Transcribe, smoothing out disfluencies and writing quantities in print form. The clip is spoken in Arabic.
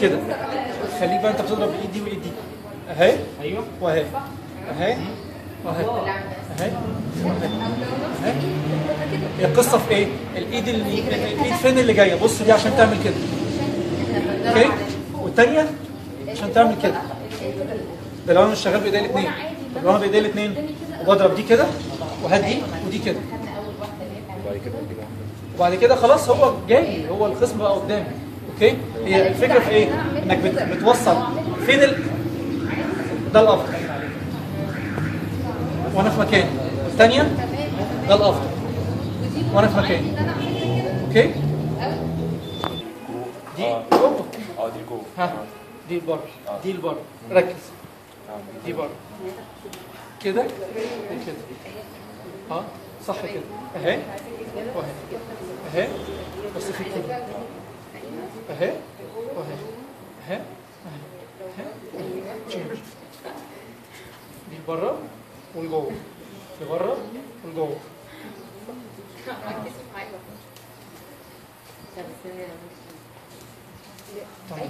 كده. خليك بقى انت بتضرب بالايد دي والايد دي اهي. ايوه واهي اهي واهي اهي اهي. هي القصه في ايه؟ الايد فين اللي جايه؟ بص دي عشان تعمل كده اوكي، والثانيه عشان تعمل كده. ده لو انا مش شغال بايديا الاثنين. طب لو انا بايديا الاثنين وبضرب دي كده وهدي ودي كده، وبعد كده خلاص هو جاي، هو الخصم بقى قدامي اوكي. هي الفكره في ايه؟ انك بتوصل فين ده الافضل وانا في مكاني، الثانيه ده الافضل وانا في مكاني اوكي. دي جوه دي جوه. ها دي بره دي لبره، ركز. دي بره كده وكده صح كده اهي واهي اهي، بس في كده اهي واهي اهي اهي. دي بره والجوه، دي بره والجوه. تمام.